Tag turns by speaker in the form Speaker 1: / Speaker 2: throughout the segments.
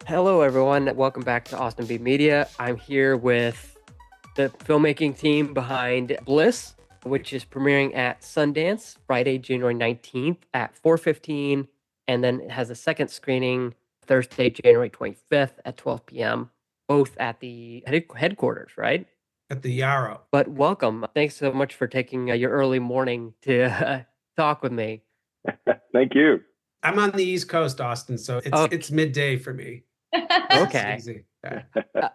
Speaker 1: Hello, everyone. Welcome back to Austin Beat Media. I'm here with the filmmaking team behind Bliss, which is premiering at Sundance Friday, January 19th at 4:15, and then it has a second screening Thursday, January 25th at 12 p.m., both at the headquarters, right?
Speaker 2: At the Yarrow.
Speaker 1: But welcome. Thanks so much for taking your early morning to talk with me.
Speaker 3: Thank you.
Speaker 2: I'm on the East Coast, Austin, so it's
Speaker 1: Oh,
Speaker 2: it's midday for me. It's
Speaker 1: okay.
Speaker 2: easy. Yeah.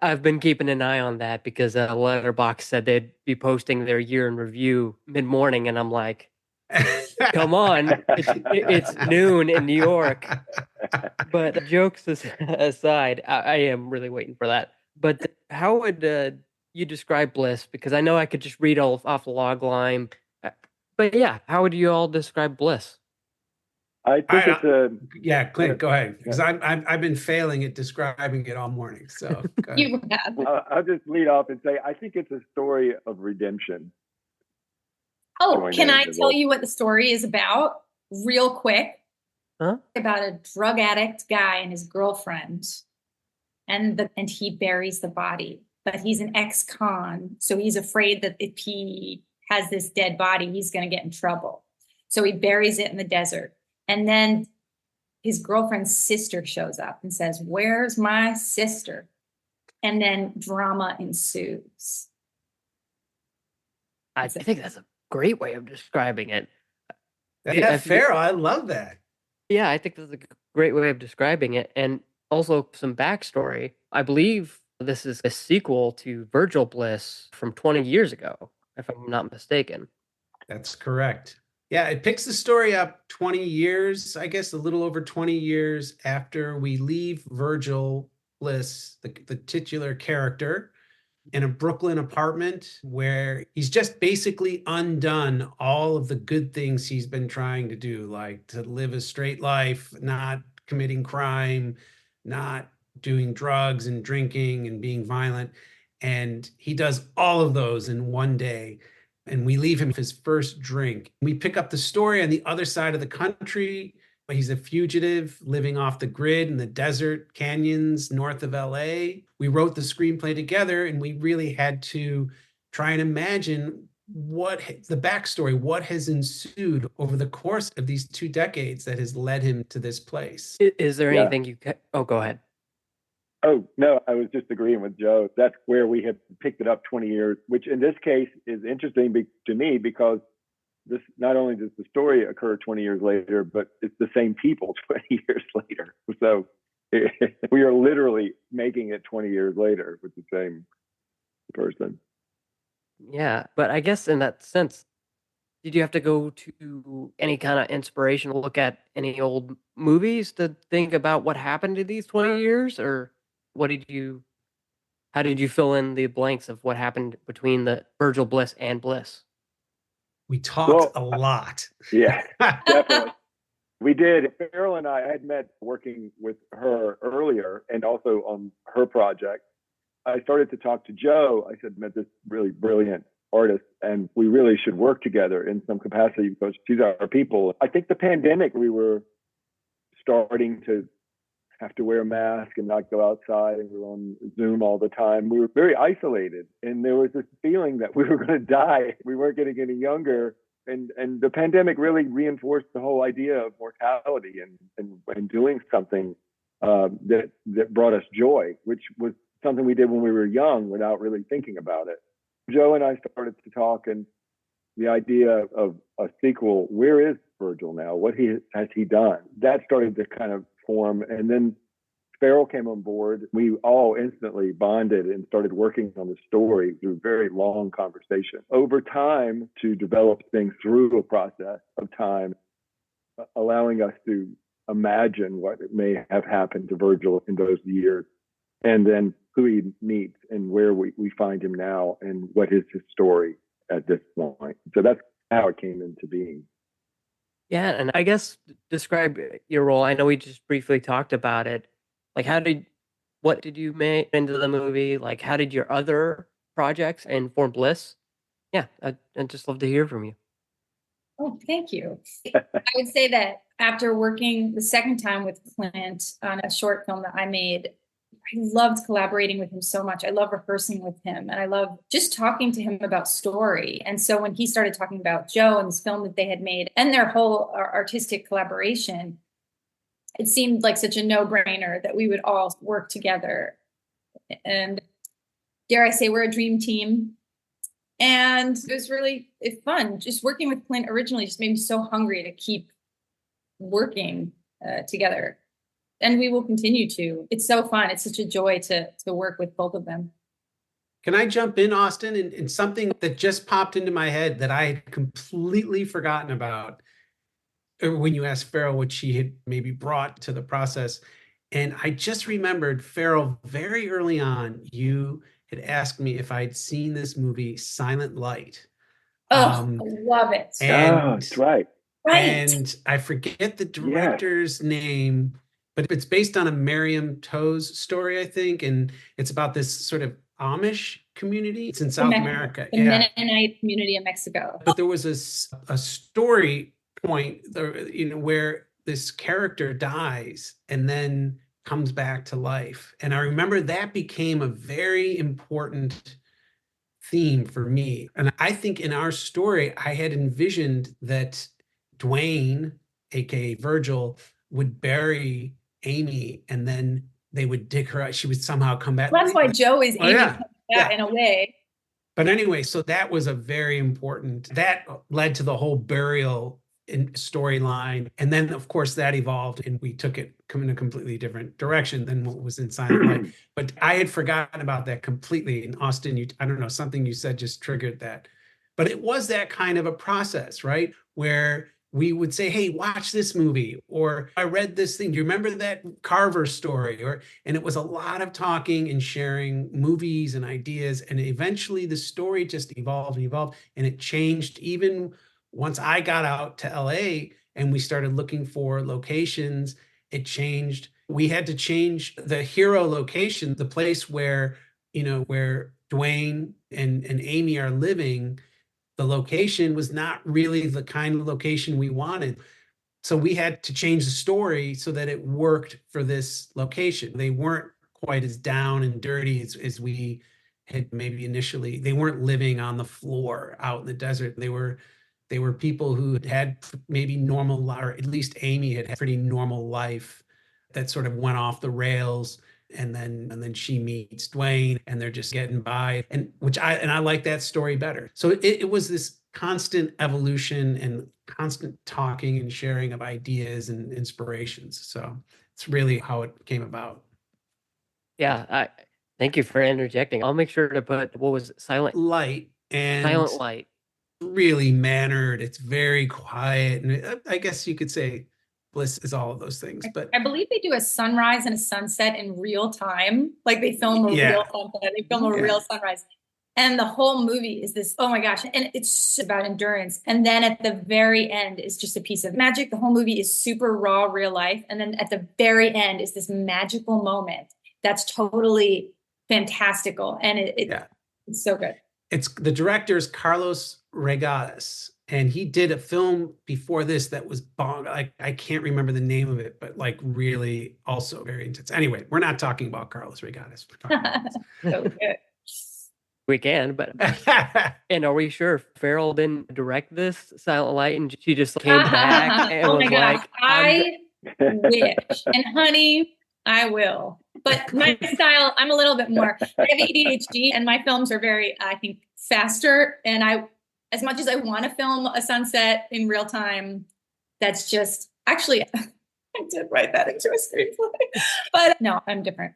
Speaker 1: I've been keeping an eye on that because Letterbox said they'd be posting their year in review mid-morning, and I'm like, come on, it's noon in New York. But jokes aside, I am really waiting for that. But how would you describe Bliss? Because I know I could just read all off the log line. But yeah, how would you all describe Bliss?
Speaker 3: I think it's a
Speaker 2: Yeah, Clint, go ahead. Because I've been failing at describing it all morning. So go ahead.
Speaker 4: You have.
Speaker 3: I'll just lead off and say I think it's a story of redemption.
Speaker 4: Oh, can I tell you what the story is about real quick?
Speaker 1: Huh?
Speaker 4: About a drug addict guy and his girlfriend, and he buries the body, but he's an ex-con, so he's afraid that if he has this dead body, he's going to get in trouble. So he buries it in the desert, and then his girlfriend's sister shows up and says, "Where's my sister?" And then drama ensues.
Speaker 1: I think that's a great way of describing it.
Speaker 2: Yeah, Farrell, I love that.
Speaker 1: Yeah, I think that's a great way of describing it. And also some backstory. I believe this is a sequel to Virgil Bliss from 20 years ago, if I'm not mistaken.
Speaker 2: That's correct. Yeah, it picks the story up 20 years, I guess a little over 20 years after we leave Virgil Bliss, the titular character, in a Brooklyn apartment where he's just basically undone all of the good things he's been trying to do, like to live a straight life, not committing crime, not doing drugs and drinking and being violent. And he does all of those in one day. And we leave him his first drink. We pick up the story on the other side of the country. He's a fugitive living off the grid in the desert canyons north of LA. We wrote the screenplay together, and we really had to try and imagine what the backstory, what has ensued over the course of these 2 decades that has led him to this place.
Speaker 1: Is there anything you can... Oh, go ahead.
Speaker 3: Oh, no, I was just agreeing with Joe. That's where we had picked it up 20 years, which in this case is interesting to me because this not only does the story occur 20 years later, but it's the same people 20 years later. So we are literally making it 20 years later with the same person.
Speaker 1: Yeah, but I guess in that sense, did you have to go to any kind of inspirational look at any old movies to think about what happened in these 20 years? Or what did you, how did you fill in the blanks of what happened between the Virgil Bliss and Bliss?
Speaker 2: We talked a lot.
Speaker 3: Yeah, definitely. We did. Farrell and I had met working with her earlier and also on her project. I started to talk to Joe. I said, met this really brilliant artist, and we really should work together in some capacity because she's our people. I think the pandemic, we were starting to have to wear a mask and not go outside, and we were on Zoom all the time. We were very isolated, and there was this feeling that we were going to die. We weren't getting any younger, and the pandemic really reinforced the whole idea of mortality and doing something that brought us joy, which was something we did when we were young without really thinking about it. Joe and I started to talk, and the idea of a sequel. Where is Virgil now? What has he done? That started to kind of form, and then Farrell came on board. We all instantly bonded and started working on the story through very long conversation over time to develop things through a process of time, allowing us to imagine what may have happened to Virgil in those years, and then who he meets and where we find him now and what is his story at this point. So that's how it came into being.
Speaker 1: Yeah, and I guess describe your role. I know we just briefly talked about it. Like, what did you make into the movie? Like, how did your other projects inform Bliss? Yeah, I'd just love to hear from you.
Speaker 4: Oh, thank you. I would say that after working the second time with Clint on a short film that I made loved collaborating with him so much. I love rehearsing with him, and I love just talking to him about story. And so when he started talking about Joe and this film that they had made and their whole artistic collaboration, it seemed like such a no-brainer that we would all work together. And dare I say, we're a dream team. And it was really fun. Just working with Clint originally just made me so hungry to keep working together. And we will continue to. It's so fun. It's such a joy to work with both of them.
Speaker 2: Can I jump in, Austin, and something that just popped into my head that I had completely forgotten about when you asked Farrell what she had maybe brought to the process. And I just remembered, Farrell, very early on, you had asked me if I'd seen this movie, Silent Light.
Speaker 4: Oh, I love it.
Speaker 3: That's right.
Speaker 4: Right.
Speaker 2: And I forget the director's name, but it's based on a Miriam Toews story, I think. And it's about this sort of Amish community. It's in South America.
Speaker 4: The Mennonite community in Mexico.
Speaker 2: But there was a story point, where this character dies and then comes back to life. And I remember that became a very important theme for me. And I think in our story, I had envisioned that Dwayne, aka Virgil, would bury Amy and then they would dig her out. She would somehow come back.
Speaker 4: Well, that's why Joe is Amy in a way.
Speaker 2: But anyway, so that was a very important, that led to the whole burial storyline. And then, of course, that evolved and we took it in a completely different direction than what was in Silent Light. But I had forgotten about that completely. And Austin, I don't know, something you said just triggered that. But it was that kind of a process, right? Where we would say, hey, watch this movie, or I read this thing. Do you remember that Carver story? And it was a lot of talking and sharing movies and ideas. And eventually the story just evolved and evolved. And it changed even once I got out to LA and we started looking for locations. It changed. We had to change the hero location, the place where Dwayne and Amy are living. The location was not really the kind of location we wanted. So we had to change the story so that it worked for this location. They weren't quite as down and dirty as we had maybe initially. They weren't living on the floor out in the desert. They were people who had maybe normal, or at least Amy had a pretty normal life that sort of went off the rails. And then she meets Dwayne and they're just getting by, and I like that story better. So it was this constant evolution and constant talking and sharing of ideas and inspirations. So it's really how it came about.
Speaker 1: Yeah, thank you for interjecting. I'll make sure to put, what was it? Silent
Speaker 2: Light. And
Speaker 1: Silent Light.
Speaker 2: Really mannered. It's very quiet. And I guess you could say Bliss is all of those things. But
Speaker 4: I believe they do a sunrise and a sunset in real time. Like they film a real sunset, they film a real sunrise. And the whole movie is this, oh my gosh. And it's about endurance. And then at the very end is just a piece of magic. The whole movie is super raw, real life. And then at the very end is this magical moment that's totally fantastical. And it's so good.
Speaker 2: It's the director's Carlos Regadas. And he did a film before this that was I can't remember the name of it, but like really also very intense. Anyway, we're not talking about Carlos Regadas. We're talking about
Speaker 4: so good.
Speaker 1: We can, but and are we sure Farrell didn't direct this Silent Light and she just came back and was like,
Speaker 4: I wish. And honey, I will. But my style, I'm a little bit more. I have ADHD and my films are very, I think, faster. And as much as I want to film a sunset in real time, that's just, actually, I did write that into a screenplay. But no, I'm different.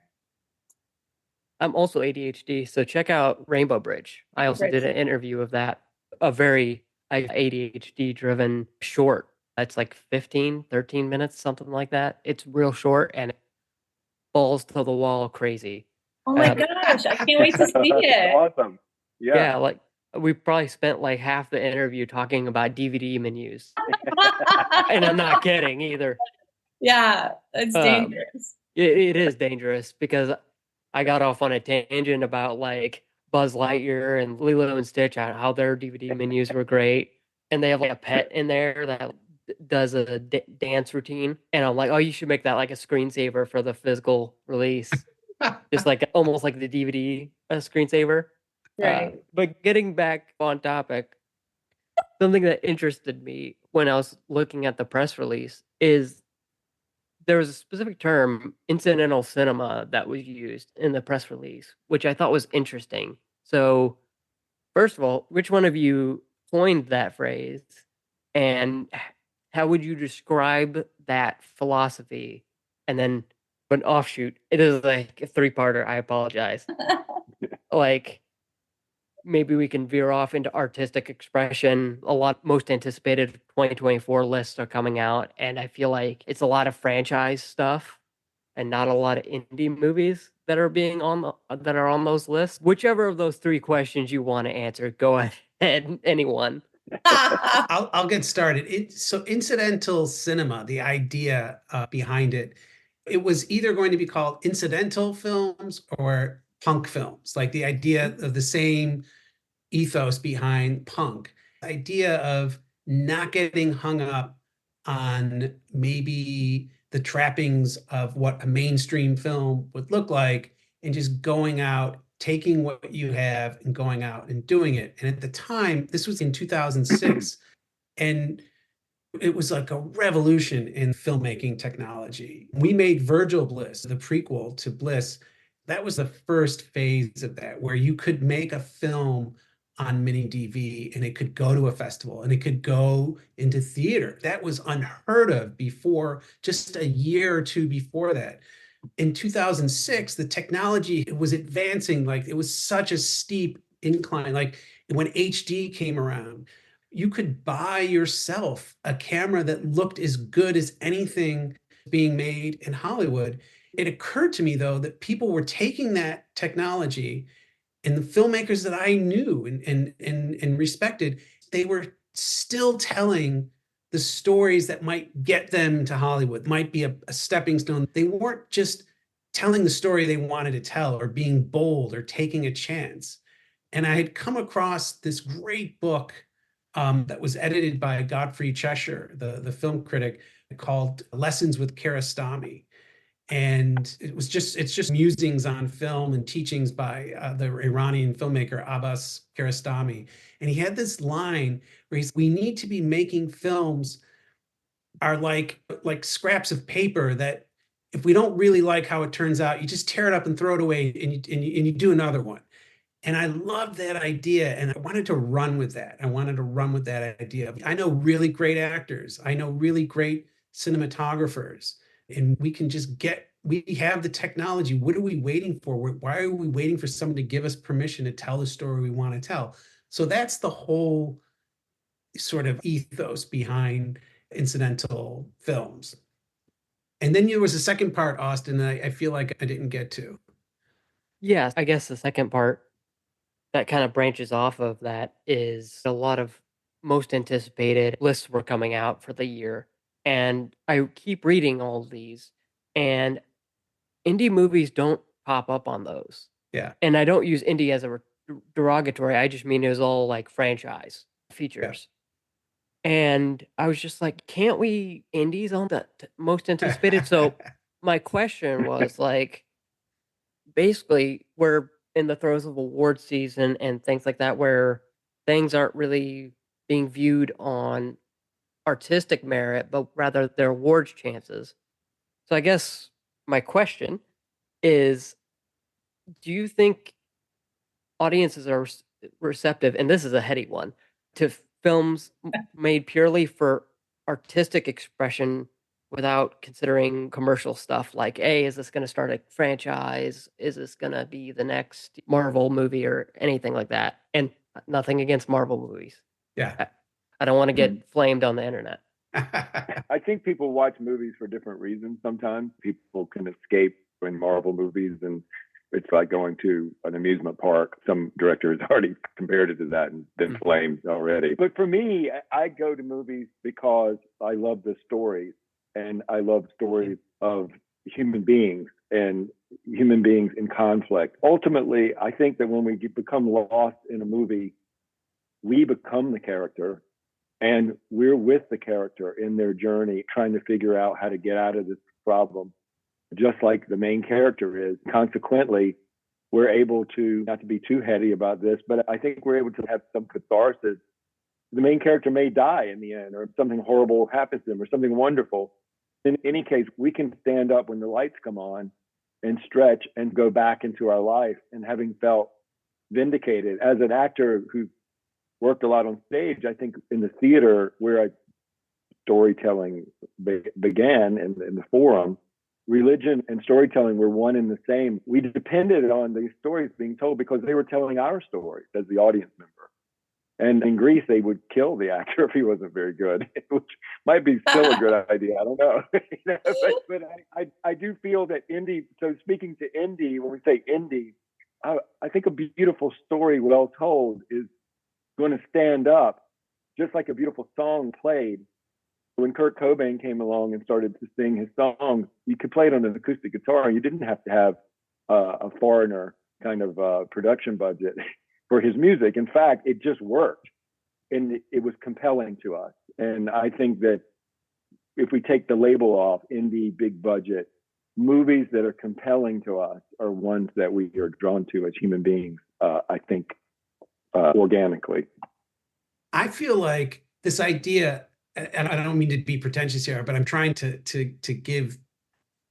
Speaker 1: I'm also ADHD, so check out Rainbow Bridge. I also did an interview of that, a very ADHD-driven short. It's like 15, 13 minutes, something like that. It's real short and it balls to the wall crazy.
Speaker 4: Oh my gosh, I can't wait to see it.
Speaker 3: Awesome.
Speaker 1: Yeah, like we probably spent like half the interview talking about DVD menus. And I'm not kidding either.
Speaker 4: Yeah, it's dangerous.
Speaker 1: It is dangerous because I got off on a tangent about like Buzz Lightyear and Lilo and Stitch, how their DVD menus were great. And they have like a pet in there that does a dance routine. And I'm like, oh, you should make that like a screensaver for the physical release. just like almost like the DVD screensaver.
Speaker 4: Right.
Speaker 1: But getting back on topic, something that interested me when I was looking at the press release is there was a specific term, incidental cinema, that was used in the press release, which I thought was interesting. So, first of all, which one of you coined that phrase, and how would you describe that philosophy? And then, an offshoot, it is like a three-parter. I apologize. Like, maybe we can veer off into artistic expression. Most anticipated 2024 lists are coming out, and I feel like it's a lot of franchise stuff and not a lot of indie movies that are being that are on those lists. Whichever of those three questions you want to answer, go ahead. Anyone.
Speaker 2: I'll get started. So incidental cinema, the idea behind it, it was either going to be called incidental films or punk films, like the idea of the same ethos behind punk. The idea of not getting hung up on maybe the trappings of what a mainstream film would look like and just going out, taking what you have and going out and doing it. And at the time, this was in 2006, and it was like a revolution in filmmaking technology. We made Virgil Bliss, the prequel to Bliss. That was the first phase of that, where you could make a film on mini DV and it could go to a festival and it could go into theater. That was unheard of before, just a year or two before that. In 2006, the technology was advancing. Like, it was such a steep incline. Like, when HD came around, you could buy yourself a camera that looked as good as anything being made in Hollywood. It occurred to me, though, that people were taking that technology, and the filmmakers that I knew and respected, they were still telling the stories that might get them to Hollywood, might be a stepping stone. They weren't just telling the story they wanted to tell or being bold or taking a chance. And I had come across this great book that was edited by Godfrey Cheshire, the film critic, called Lessons with Kiarostami. And it's just musings on film and teachings by the Iranian filmmaker Abbas Kiarostami. And he had this line where we need to be making films are like scraps of paper that if we don't really like how it turns out, you just tear it up and throw it away, and you do another one. And I loved that idea, and I wanted to run with that. I wanted to run with that idea. I know really great actors. I know really great cinematographers, and we can just we have the technology. What are we waiting for? Why are we waiting for someone to give us permission to tell the story we want to tell? So that's the whole sort of ethos behind incidental films. And then there was a second part, Austin, that I feel like I didn't get to.
Speaker 1: Yeah, I guess the second part that kind of branches off of that is a lot of most anticipated lists were coming out for the year. And I keep reading all of these, and indie movies don't pop up on those.
Speaker 2: Yeah.
Speaker 1: And I don't use indie as a derogatory. I just mean it was all like franchise features. Yeah. And I was just like, can't we indies on the most anticipated? So my question was like, basically, we're in the throes of award season and things like that, where things aren't really being viewed on artistic merit, but rather their awards chances. So I guess my question is, do you think audiences are receptive, and this is a heady one, to films made purely for artistic expression without considering commercial stuff like, hey, is this going to start a franchise? Is this going to be the next Marvel movie or anything like that? And nothing against Marvel movies.
Speaker 2: Yeah.
Speaker 1: I don't want to get flamed on the internet.
Speaker 3: I think people watch movies for different reasons. Sometimes people can escape in Marvel movies, and it's like going to an amusement park. Some directors already compared it to that and been flamed already. But for me, I go to movies because I love the stories, and I love stories of human beings and human beings in conflict. Ultimately, I think that when we become lost in a movie, we become the character, and we're with the character in their journey, trying to figure out how to get out of this problem. just like the main character is. Consequently, we're able to, not to be too heady about this, but I think we're able to have some catharsis. The main character may die in the end, or something horrible happens to them, or something wonderful. In any case, we can stand up when the lights come on and stretch and go back into our life, and having felt vindicated. As an actor who worked a lot on stage, I think in the theater where storytelling began in the forum, religion and storytelling were one and the same. We depended on these stories being told because they were telling our stories as the audience member. And in Greece, they would kill the actor if he wasn't very good, which might be still a good idea. I don't know. but I do feel that indie, so speaking to indie, when we say indie, I think a beautiful story well told is going to stand up just like a beautiful song played. When Kurt Cobain came along and started to sing his songs, you could play it on an acoustic guitar, and you didn't have to have a foreigner kind of production budget for his music. In fact, it just worked, and it was compelling to us. And I think that if we take the label off, indie, big budget, movies that are compelling to us are ones that we are drawn to as human beings, I think, organically.
Speaker 2: I feel like this idea, and I don't mean to be pretentious here, but I'm trying to give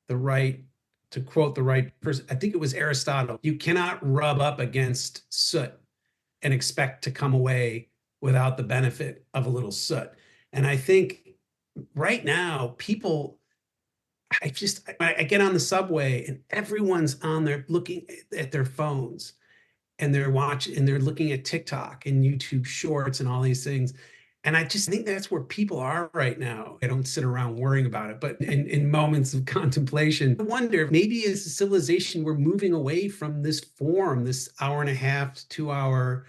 Speaker 2: the right, to quote the right person. I think it was Aristotle. You cannot rub up against soot and expect to come away without the benefit of a little soot. And I think right now, people, I get on the subway and everyone's on there looking at their phones, and they're watching and they're looking at TikTok and YouTube shorts and all these things. And I just think that's where people are right now. I don't sit around worrying about it, but in moments of contemplation, I wonder if maybe as a civilization, we're moving away from this form, this hour and a half to 2 hour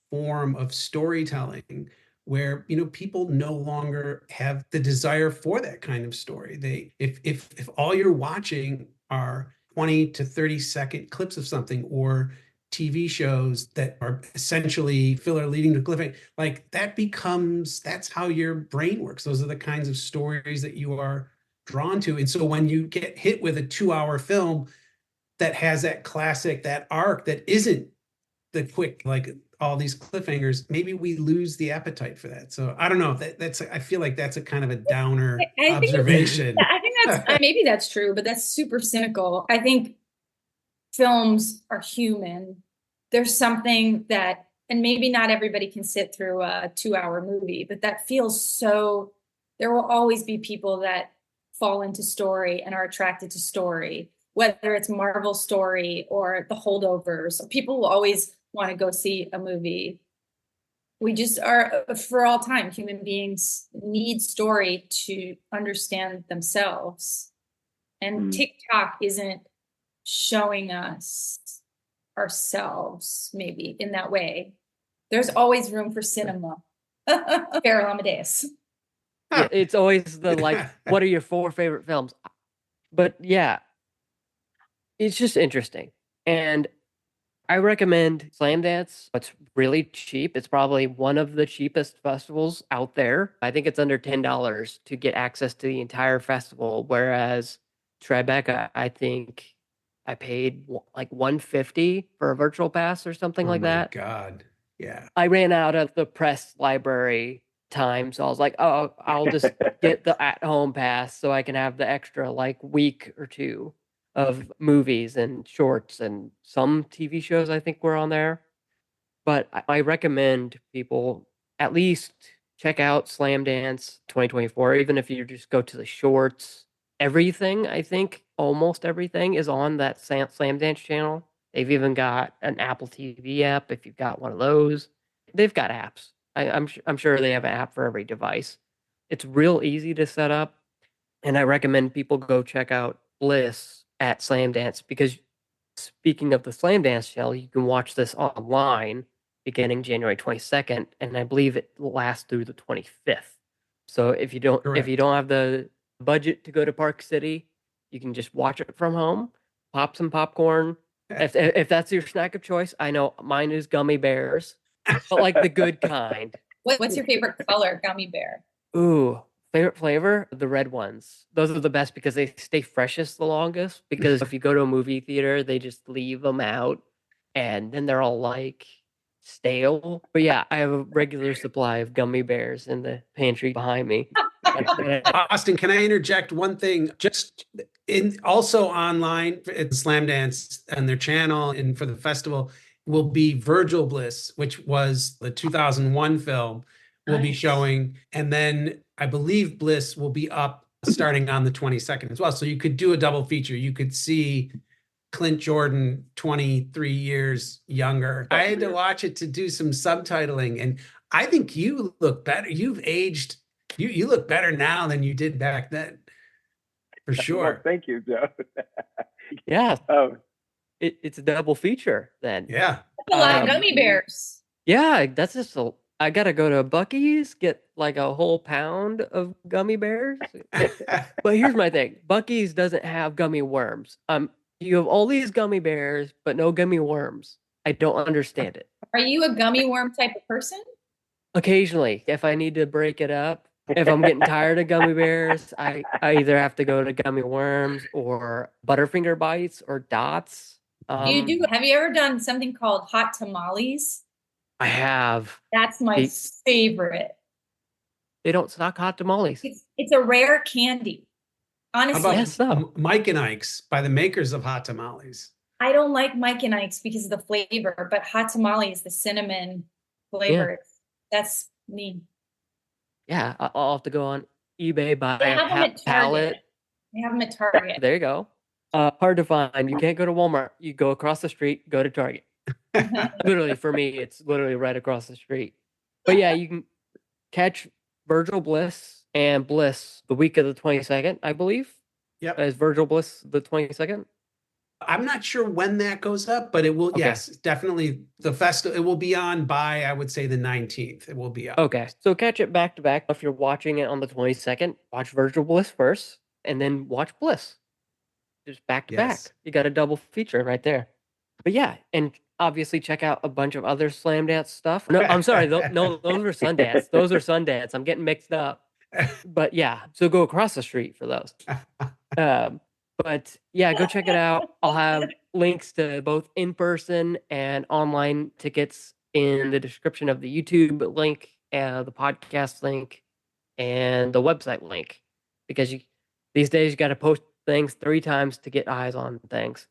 Speaker 2: form of storytelling, where, you know, people no longer have the desire for that kind of story. If all you're watching are 20 to 30-second clips of something, or TV shows that are essentially filler leading to cliffhanger, like that's how your brain works. Those are the kinds of stories that you are drawn to. And so when you get hit with a 2-hour film that has that classic, that arc that isn't the quick, like all these cliffhangers, maybe we lose the appetite for that. So I don't know. I feel like that's a kind of a downer observation.
Speaker 4: I think that's maybe that's true, but that's super cynical. I think films are human. There's something that, and maybe not everybody can sit through a 2-hour movie, but that feels so, there will always be people that fall into story and are attracted to story, whether it's Marvel story or The Holdovers. People will always want to go see a movie. We just are, for all time, human beings need story to understand themselves. And TikTok isn't showing us ourselves maybe in that way. There's always room for cinema. Carol Amadeus.
Speaker 1: Yeah, it's always the like, what are your 4 favorite films? But yeah, it's just interesting. And I recommend Slamdance. It's really cheap. It's probably one of the cheapest festivals out there. I think it's under $10 to get access to the entire festival. Whereas Tribeca, I think I paid like $150 for a virtual pass or something like that.
Speaker 2: Oh my God. Yeah.
Speaker 1: I ran out of the press library time, so I was like, oh, I'll just get the at-home pass so I can have the extra like week or two of movies and shorts, and some TV shows I think were on there. But I recommend people at least check out Slamdance 2024, even if you just go to the shorts. Everything, I think, almost everything is on that Slamdance channel. They've even got an Apple TV app if you've got one of those. They've got apps. I'm sure they have an app for every device. It's real easy to set up, and I recommend people go check out Bliss at Slamdance, because speaking of the Slamdance channel, you can watch this online beginning January 22nd, and I believe it lasts through the 25th. So if you don't have the budget to go to Park City, you can just watch it from home, pop some popcorn. If that's your snack of choice, I know mine is gummy bears, but like the good kind.
Speaker 4: What's your favorite color gummy bear?
Speaker 1: Ooh, Favorite flavor? The red ones. Those are the best because they stay freshest the longest. Because if you go to a movie theater, they just leave them out and then they're all like stale. But yeah, I have a regular supply of gummy bears in the pantry behind me.
Speaker 2: Austin, can I interject one thing? Just in also online at Slamdance and their channel and for the festival will be Virgil Bliss, which was the 2001 film, will be
Speaker 4: Nice.
Speaker 2: showing. And then I believe Bliss will be up starting on the 22nd as well. So you could do a double feature. You could see Clint Jordan 23 years younger. I had to watch it to do some subtitling, and I think you look better. You've aged. You look better now than you did back then, for
Speaker 3: Well,
Speaker 2: sure.
Speaker 3: thank you, Joe.
Speaker 1: Yeah,
Speaker 3: Oh,
Speaker 1: it's a double feature then.
Speaker 2: Yeah.
Speaker 4: A lot of
Speaker 1: Um,
Speaker 4: gummy bears.
Speaker 1: Yeah, that's just I gotta go to Buc-ee's, get like a whole pound of gummy bears. But here's my thing. Buc-ee's doesn't have gummy worms. You have all these gummy bears, but no gummy worms. I don't understand it.
Speaker 4: Are you a gummy worm type of person?
Speaker 1: Occasionally, if I need to break it up, if I'm getting tired of gummy bears, I either have to go to gummy worms or Butterfinger bites or dots.
Speaker 4: Have you ever done something called hot tamales?
Speaker 1: I have.
Speaker 4: That's my
Speaker 1: They-
Speaker 4: favorite.
Speaker 1: They don't stock hot tamales.
Speaker 4: It's a rare candy.
Speaker 2: How
Speaker 4: Honestly,
Speaker 2: about
Speaker 1: Yes, no.
Speaker 2: Mike and Ike's by the makers of hot tamales?
Speaker 4: I don't like Mike and Ike's because of the flavor, but hot tamales, the cinnamon flavor, that's me.
Speaker 1: Yeah, I'll have to go on eBay, buy
Speaker 4: They
Speaker 1: a
Speaker 4: have them at
Speaker 1: pallet.
Speaker 4: Target. They have them at Target.
Speaker 1: There you go. Hard to find. You can't go to Walmart. You go across the street, go to Target. Literally, for me, it's literally right across the street. But yeah, you can catch Virgil Bliss and Bliss the week of the 22nd, I believe.
Speaker 2: Yep.
Speaker 1: Is Virgil Bliss the 22nd?
Speaker 2: I'm not sure when that goes up, but it will.
Speaker 1: Okay.
Speaker 2: Yes, definitely the festival. It will be on by, I would say, the 19th. It will be up.
Speaker 1: Okay, so catch it back to back. If you're watching it on the 22nd, watch Virgil Bliss first, and then watch Bliss. Just back to
Speaker 2: Yes.
Speaker 1: back. You got a double feature right there. But yeah, and obviously check out a bunch of other Slamdance stuff. No, I'm sorry. No, those were Sundance. Those are Sundance. I'm getting mixed up. But yeah, so go across the street for those. But yeah, go check it out. I'll have links to both in-person and online tickets in the description of the YouTube link, the podcast link, and the website link. Because these days you got to post things 3 times to get eyes on things.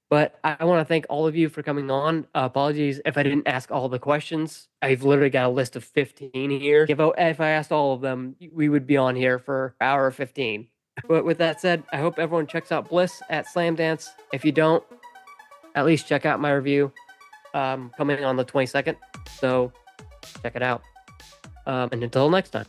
Speaker 1: But I want to thank all of you for coming on. Apologies if I didn't ask all the questions. I've literally got a list of 15 here. If I asked all of them, we would be on here for hour 15. But with that said, I hope everyone checks out Bliss at Slamdance. If you don't, at least check out my review coming on the 22nd. So check it out. And until next time.